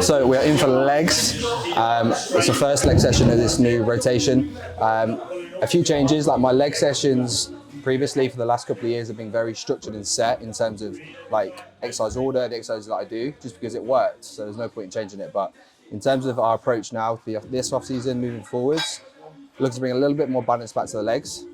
So we're in for legs. It's the first leg session of this new rotation. A few changes, like my leg sessions previously for the last couple of years have been very structured and set in terms of like exercise order, the exercises that I do, just because it worked. So there's no point in changing it. But in terms of our approach now, this off season moving forwards, looks to bring a little bit more balance back to the legs.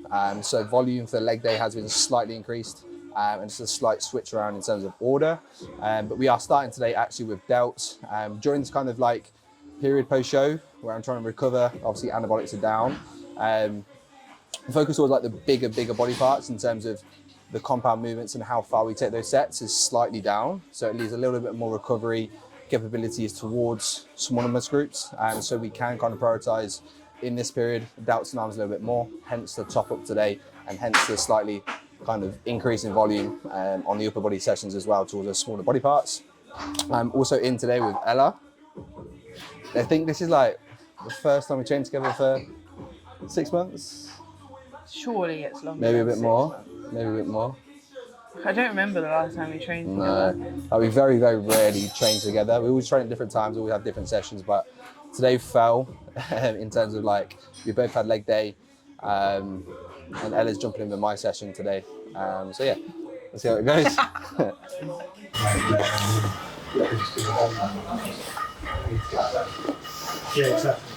So volume for the leg day has been slightly increased. And it's a slight switch around in terms of order. But we are starting today actually with delts. During this kind of like period post-show where I'm trying to recover, obviously anabolics are down. Focus towards like the bigger body parts in terms of the compound movements and how far we take those sets is slightly down. So it leaves a little bit more recovery capabilities towards smaller muscle groups. So we can kind of prioritize in this period, delts and arms a little bit more, hence the top up today, and hence the slightly kind of increase in volume on the upper body sessions as well towards those smaller body parts. I'm also in today with Ella. I think this is like the first time we trained together for 6 months. Surely it's longer. Maybe a bit more. Maybe a bit more. I don't remember the last time we trained together. No, we very rarely train together. We always train at different times, always have different sessions, but today fell in terms of like, we both had leg day, and Ella's jumping in with my session today. So yeah, let's see how it goes. Yeah, exactly.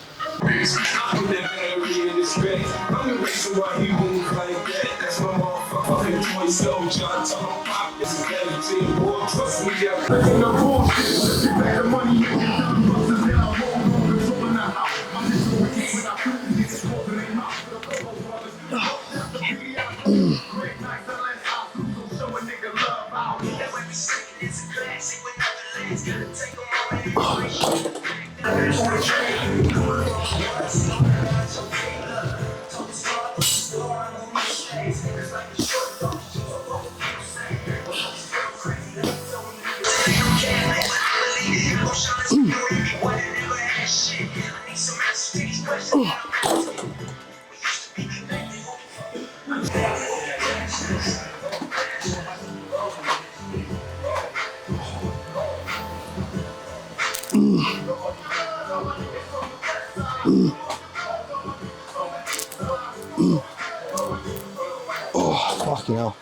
Oh, fucking hell.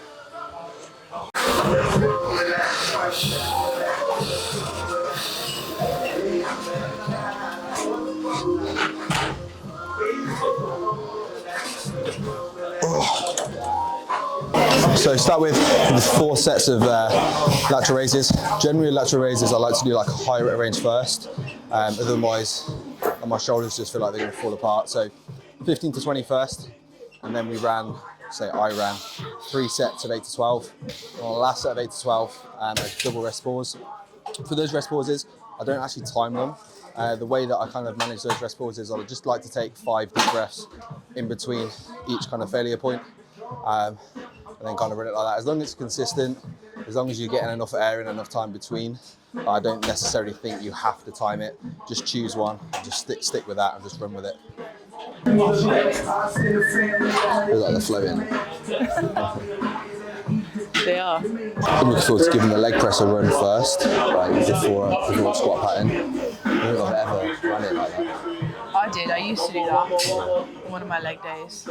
So start with 4 sets of lateral raises. Generally lateral raises I like to do like a high rep range first, otherwise my shoulders just feel like they're going to fall apart. So 15 to 20 first, and then we ran, I ran 3 sets of 8 to 12. On the last set of 8 to 12, a double rest pause. For those rest pauses, I don't actually time them. The way that I kind of manage those rest pauses, I just like to take 5 deep breaths in between each kind of failure point. And then kind of run it like that. As long as it's consistent, as long as you're getting enough air and enough time between, I don't necessarily think you have to time it. Just choose one, just stick with that and just run with it. Feels like they're floating. They are. I'm looking forward to giving the leg press a run first, like before a squat pattern. I don't know if I've ever run it like that. I did. I used to do that on one of my leg days.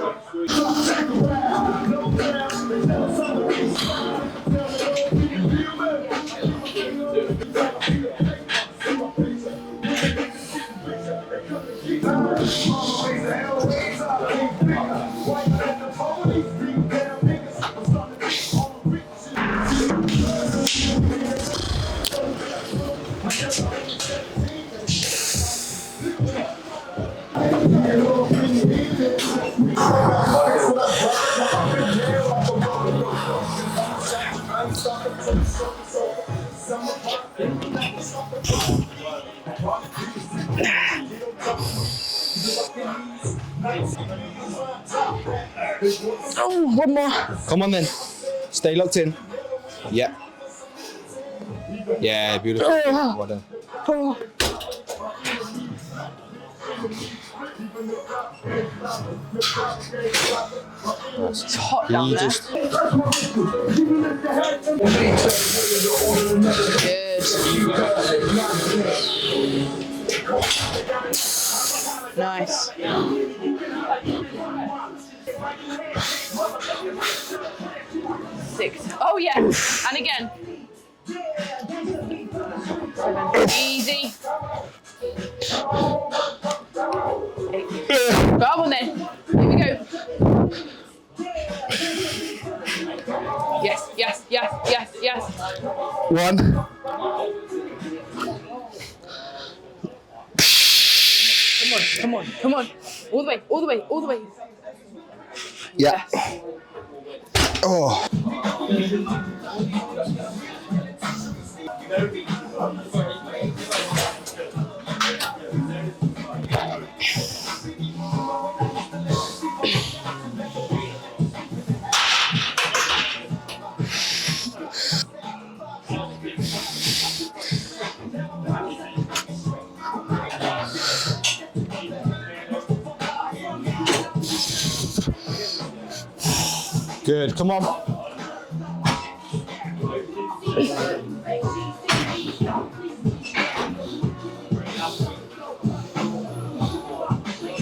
Oh, one more. Come on then. Stay locked in. Yeah. Yeah, beautiful. Well done. It's hot down there. Good. Nice. Six. Oh yeah, and again. 7. Easy. 8. Go on then. Here we go. Yes, yes, yes, yes, yes. 1. Come on, come on, come on. All the way, all the way, all the way. Yeah. Yes. Oh. Good, come on.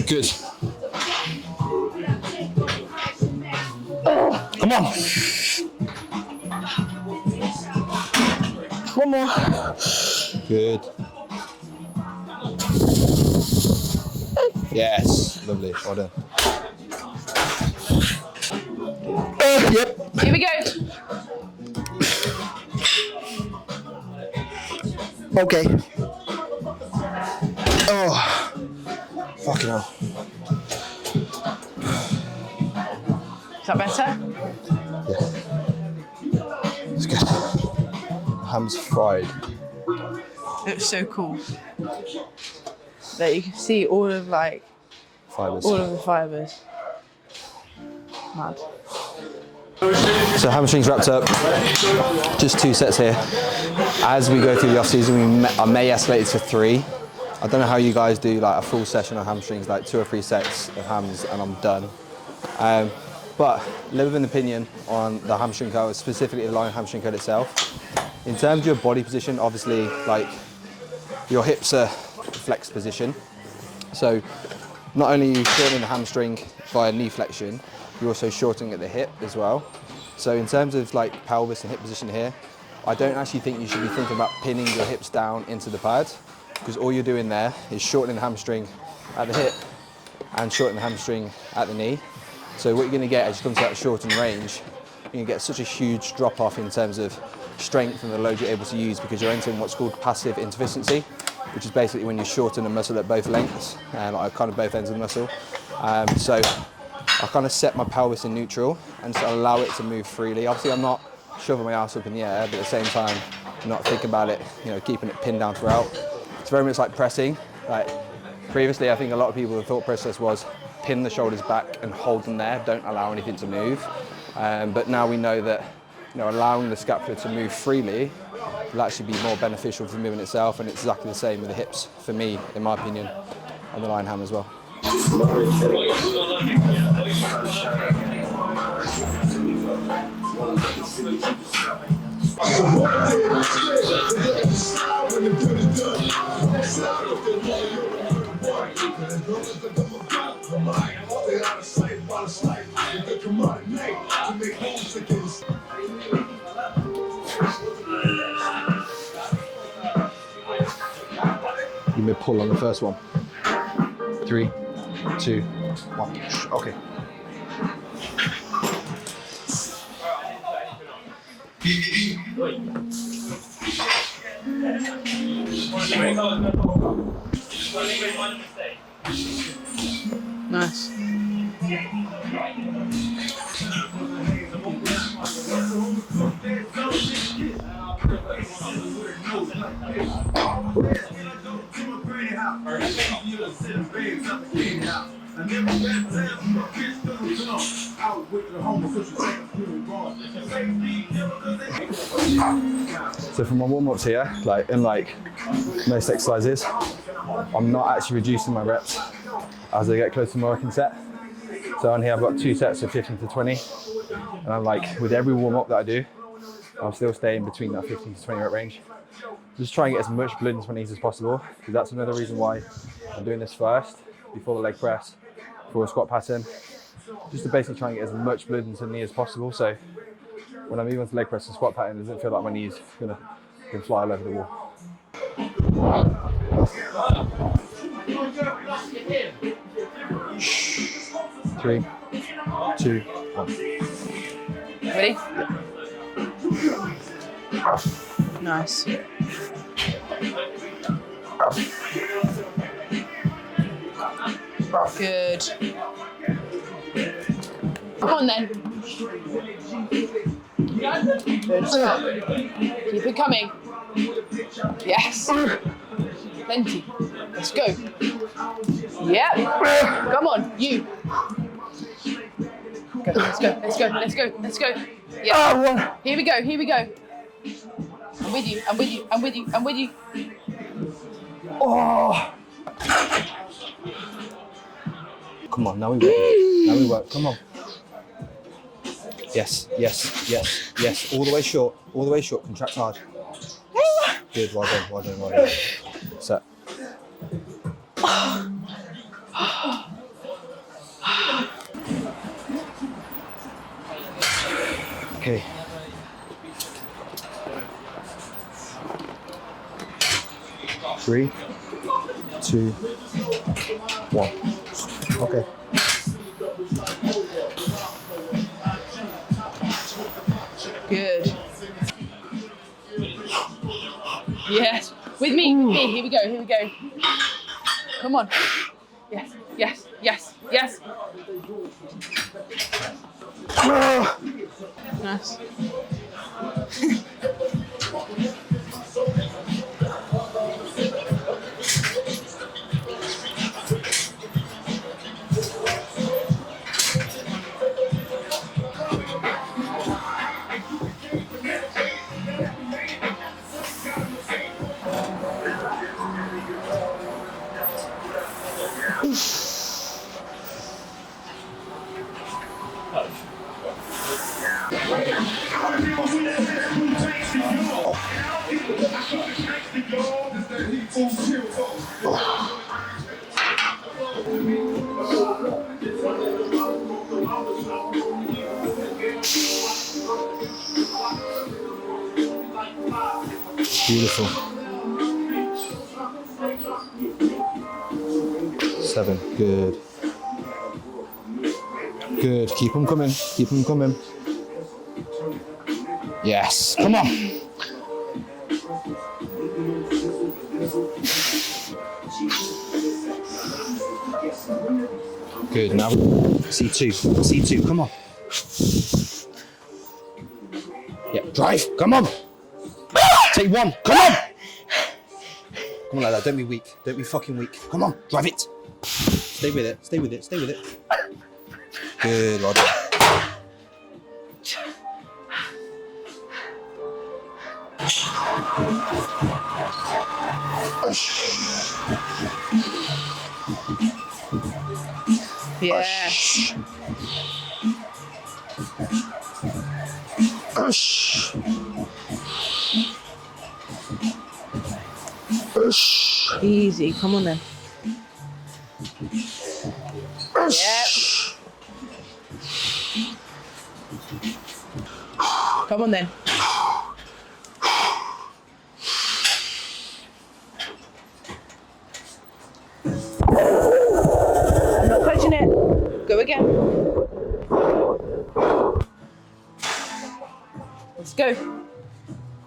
Good. Come on. One more. Good. Yes, lovely. Well done. Yep. Here we go. Okay. Oh. Fucking hell. Is that better? Yeah. It's good. Ham's fried. It's so cool. That you can see all of like Fibers. all of the fibers. Mad. So hamstrings wrapped up, just 2 sets here. As we go through the off season, I may escalate it to 3. I don't know how you guys do like a full session of hamstrings, like 2 or 3 sets of hams and I'm done. But a little bit of an opinion on the hamstring curl, specifically the line hamstring curl itself. In terms of your body position, obviously like your hips are flexed position. So not only are you shortening the hamstring via knee flexion, you're also shortening at the hip as well. So in terms of like pelvis and hip position here, I don't actually think you should be thinking about pinning your hips down into the pad, because all you're doing there is shortening the hamstring at the hip and shortening the hamstring at the knee. So what you're gonna get as you come to that shortened range, you're gonna get such a huge drop off in terms of strength and the load you're able to use, because you're entering what's called passive interficiency, which is basically when you shorten a muscle at both lengths and like kind of both ends of the muscle. So I kind of set my pelvis in neutral and just allow it to move freely. Obviously I'm not shoving my ass up in the air, but at the same time, I'm not thinking about it, you know, keeping it pinned down throughout. It's very much like pressing. Like previously, I think a lot of people, the thought process was pin the shoulders back and hold them there, don't allow anything to move. But now we know that, you know, allowing the scapula to move freely will actually be more beneficial for the movement itself, and it's exactly the same with the hips, for me, in my opinion, and the line ham as well. You may pull on the first one. 3, 2, 1. Okay. Nice. So for my warm-ups here, like in like most exercises, I'm not actually reducing my reps. as I get close to my working set. So on here I've got 2 sets of 15 to 20. And I'm like, with every warm up that I do, I'm still staying between that 15 to 20 rep range. Just try and get as much blood into my knees as possible, because that's another reason why I'm doing this first, before the leg press, before a squat pattern. Just to basically try and get as much blood into the knee as possible, so when I move on to leg press and squat pattern, it doesn't feel like my knee's gonna fly all over the wall. 3, 2, 1. Ready? Nice. Good. Come on then. Good. Stop. Keep it coming. Yes. Plenty. Let's go. Yep. Come on, you. Go. Let's go. Let's go. Let's go. Let's go. Yeah. Here we go. Here we go. I'm with you. I'm with you. I'm with you. I'm with you. Oh. Come on, now we work. Now we work. Come on. Yes, yes, yes, yes. All the way short. All the way short. Contract hard. Good. Well done. Well done. Well done. Set. Okay. Three, 2, 1. Okay. Good. Yes. With me. Here we go. Here we go. Come on. Yes. Yes. Yes. Yes. Nice. Beautiful. 7. Good. Good. Keep them coming. Keep them coming. Yes. Come on. Good. Now C2. C2. Come on. Yeah. Drive. Come on. Take 1. Come on. Come on like that. Don't be weak. Don't be fucking weak. Come on. Drive it. Stay with it. Stay with it. Stay with it. Good. Well done. Yes. Easy. Come on then. Yep. Come on then. I'm not touching it. Go again. Let's go.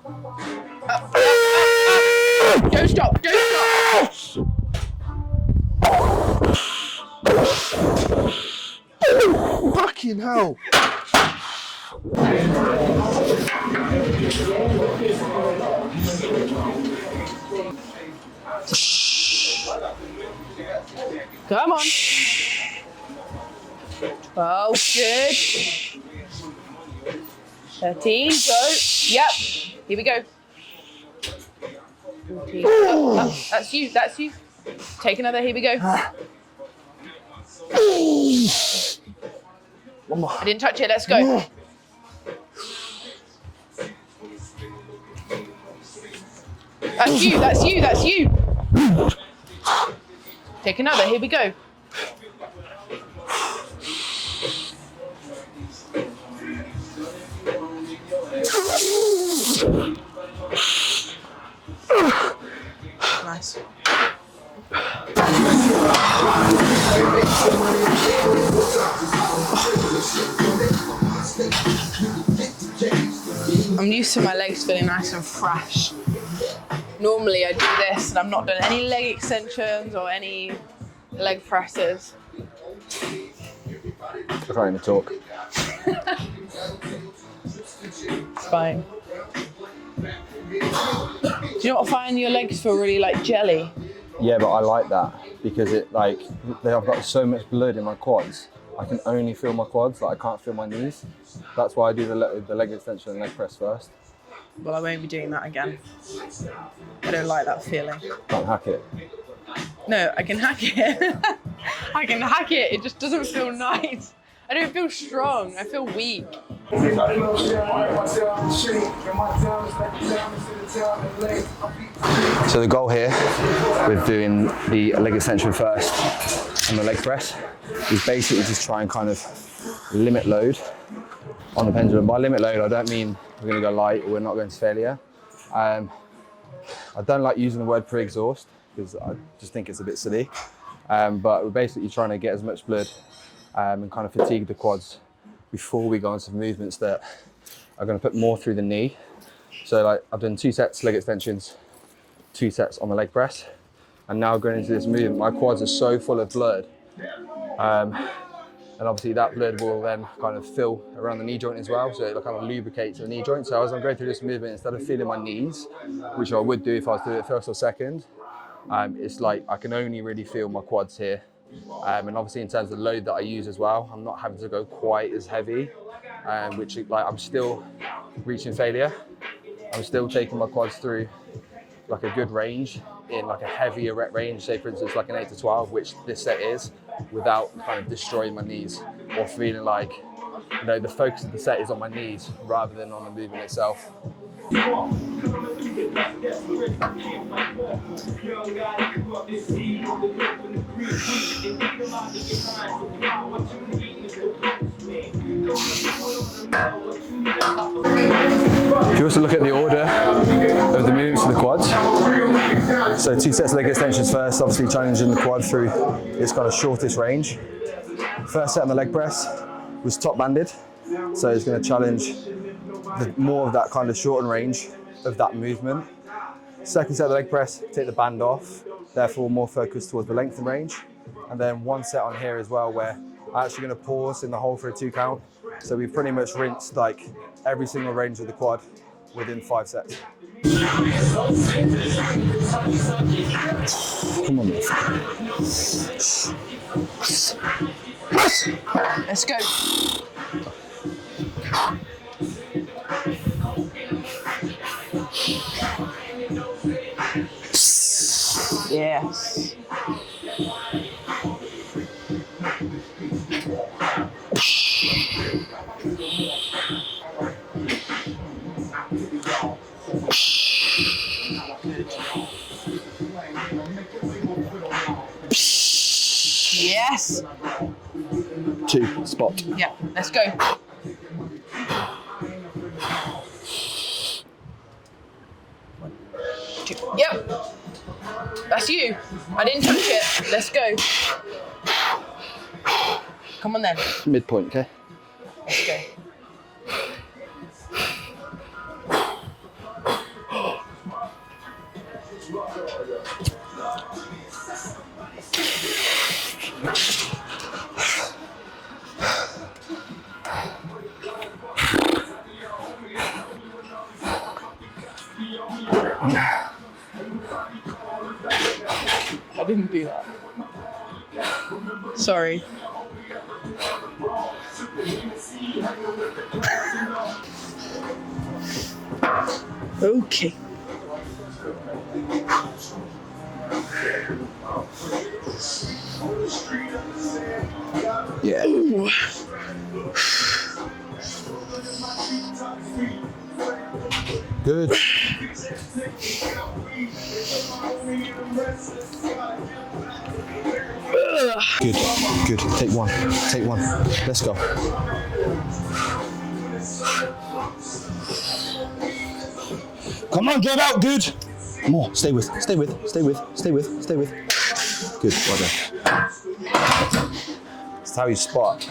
Up, up, up, up. Don't stop. Don't stop. Fucking hell. Come on. 12, good. 13, go. Yep. Here we go. 14. Up, up. That's you. That's you. Take another. Here we go. One more. I didn't touch it, let's go. That's you, that's you, that's you. Take another, here we go. Nice. I'm used to my legs feeling nice and fresh. Normally I do this and I've not done any leg extensions or any leg presses. I can't even talk. It's fine. Do you not find your legs feel really like jelly? Yeah, but I like that because it like I've got so much blood in my quads. I can only feel my quads, like I can't feel my knees. That's why I do the leg extension and leg press first. Well, I won't be doing that again. I don't like that feeling. Can't hack it. No, I can hack it. I can hack it, it just doesn't feel nice. I don't feel strong, I feel weak. So the goal here with doing the leg extension first and the leg press is basically just try and kind of limit load on the pendulum. By limit load, I don't mean we're going to go light or we're not going to failure. I don't like using the word pre-exhaust because I just think it's a bit silly. But we're basically trying to get as much blood and kind of fatigue the quads before we go into movements that are going to put more through the knee. So like I've done 2 sets leg extensions, 2 sets on the leg press, and now going into this movement, my quads are so full of blood. And obviously that blood will then kind of fill around the knee joint as well, so it kind of lubricates the knee joint. So as I'm going through this movement, instead of feeling my knees, which I would do if I was doing it first or second, it's like I can only really feel my quads here. And obviously in terms of the load that I use as well, I'm not having to go quite as heavy, which like I'm still reaching failure. I'm still taking my quads through like a good range in like a heavier rep range, say for instance like an 8 to 12, which this set is, without kind of destroying my knees or feeling like, you know, the focus of the set is on my knees rather than on the movement itself. If you also look at the order of the movements of the quads, so 2 sets of leg extensions first, obviously challenging the quad through its kind of shortest range. First set on the leg press was top banded, so it's going to challenge more of that kind of shortened range of that movement. Second set of the leg press, take the band off, therefore more focused towards the length and range. And then 1 set on here as well where I'm actually going to pause in the hole for a 2 count. So we've pretty much rinsed like every single range of the quad within 5 sets. Come on. Let's go. Yes. Yes. 2, spot. Yeah, let's go. One, 2. Yep. That's you. I didn't touch it. Let's go. Come on then. Midpoint, okay? Let's go. I didn't do that. Sorry. Okay. Yeah. Good. Good, good. Take one, take one. Let's go. Come on, get out, good. More, stay with. Good, well done. That's how you spot.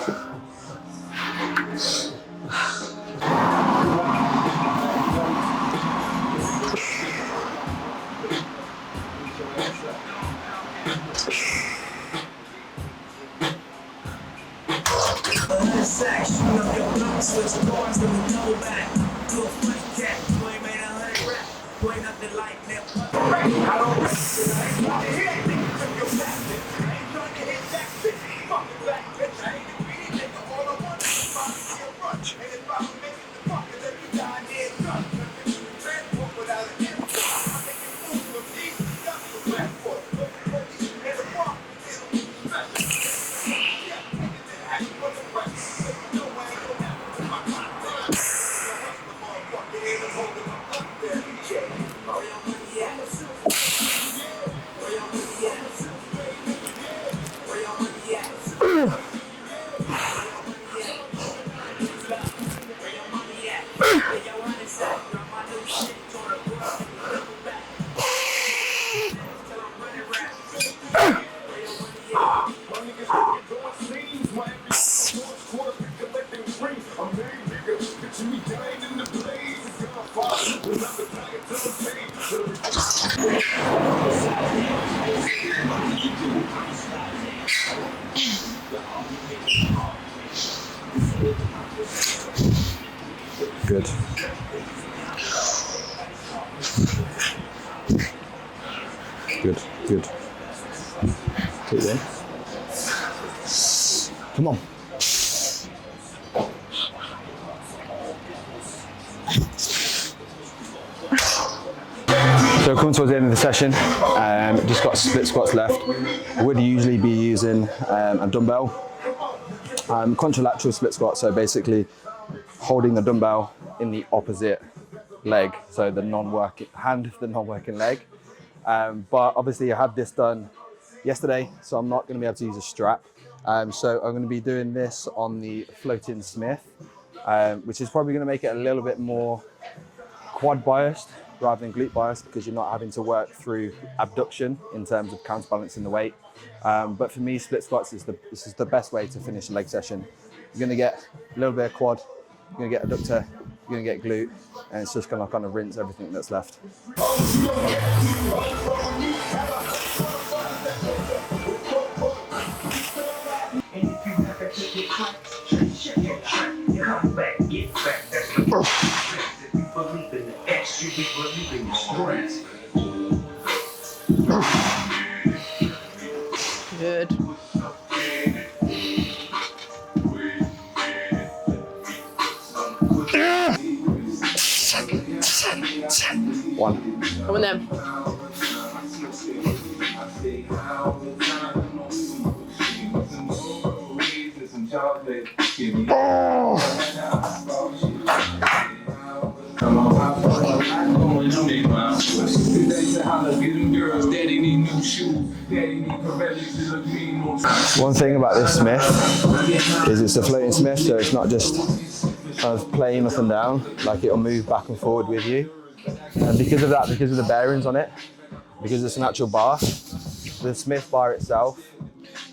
Good. Good, good. Take that. Come on. So coming towards the end of the session, just got split squats left. Would usually be using a dumbbell, contralateral split squat. So basically holding the dumbbell in the opposite leg, so the non-working hand, the non-working leg. But obviously I had this done yesterday, so I'm not going to be able to use a strap. So I'm going to be doing this on the floating Smith, which is probably going to make it a little bit more quad biased rather than glute biased, because you're not having to work through abduction in terms of counterbalancing the weight. But for me, split squats is the best way to finish a leg session. You're going to get a little bit of quad, you're going to get adductor, you're going to get glute, and it's just going to kind of rinse everything that's left. Good. One. Come on then. One thing about this Smith is it's a floating Smith, so it's not just kind of playing up and down, like it'll move back and forward with you. And because of that, because of the bearings on it, because it's an actual bar, the Smith bar itself,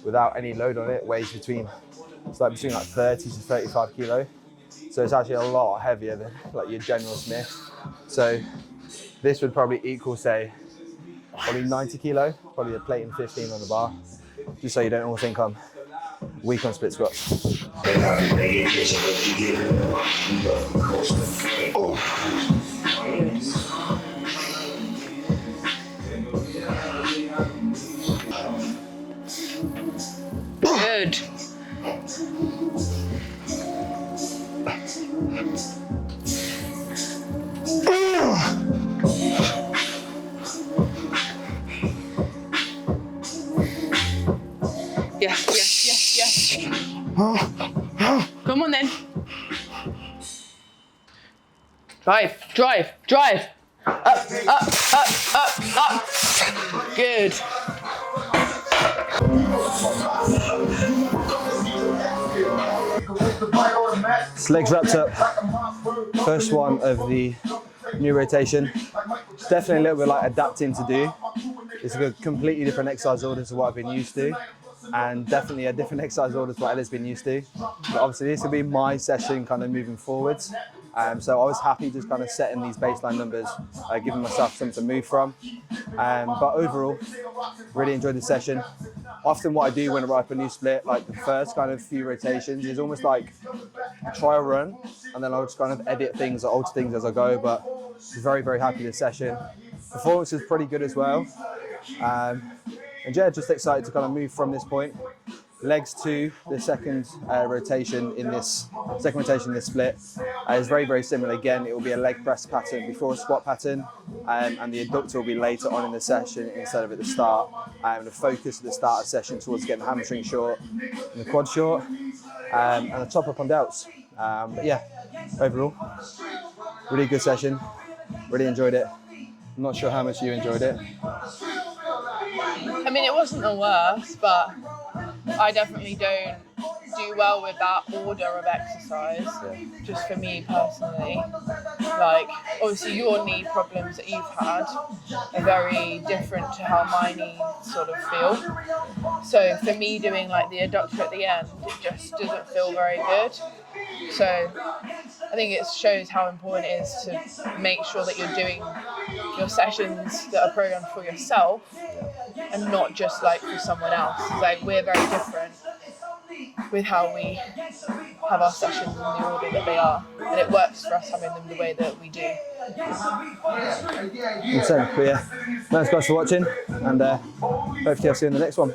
without any load on it, weighs between 30 to 35 kilo. So it's actually a lot heavier than like your general Smith. So this would probably equal, say, probably 90 kilo, probably a plate and 15 on the bar, just so you don't all think I'm weak on split squats. Good. Yes, yes, yes, yes. Come on then. Drive, drive, drive. Up, up, up, up, up. Good. So legs wrapped up. First one of the new rotation. Definitely a little bit like adapting to do. It's a completely different exercise order to what I've been used to, and definitely a different exercise order to what Ella's been used to. But obviously this will be my session kind of moving forwards. So I was happy just kind of setting these baseline numbers, giving myself something to move from. But overall, really enjoyed the session. Often what I do when I write up a new split, like the first kind of few rotations, is almost like a trial run, and then I'll just kind of edit things or alter things as I go. But very, very happy with the session. Performance was pretty good as well. And yeah, just excited to kind of move from this point. Legs to the second rotation in this split is very, very similar. Again, it will be a leg press pattern before a squat pattern, and the adductor will be later on in the session instead of at the start. The focus at the start of the session towards getting the hamstring short and the quad short, and the top up on delts. But yeah, overall, really good session. Really enjoyed it. I'm not sure how much you enjoyed it. I mean, it wasn't the worst, but I definitely don't do well with that order of exercise. Just for me personally, like obviously your knee problems that you've had are very different to how my knees sort of feel. So for me, doing like the adductor at the end, it just doesn't feel very good. So I think it shows how important it is to make sure that you're doing your sessions that are programmed for yourself and not just like for someone else. Like we're very different with how we have our sessions in the order that they are, and it works for us having them the way that we do. So, but yeah, thanks guys for watching, and hopefully I'll see you in the next one.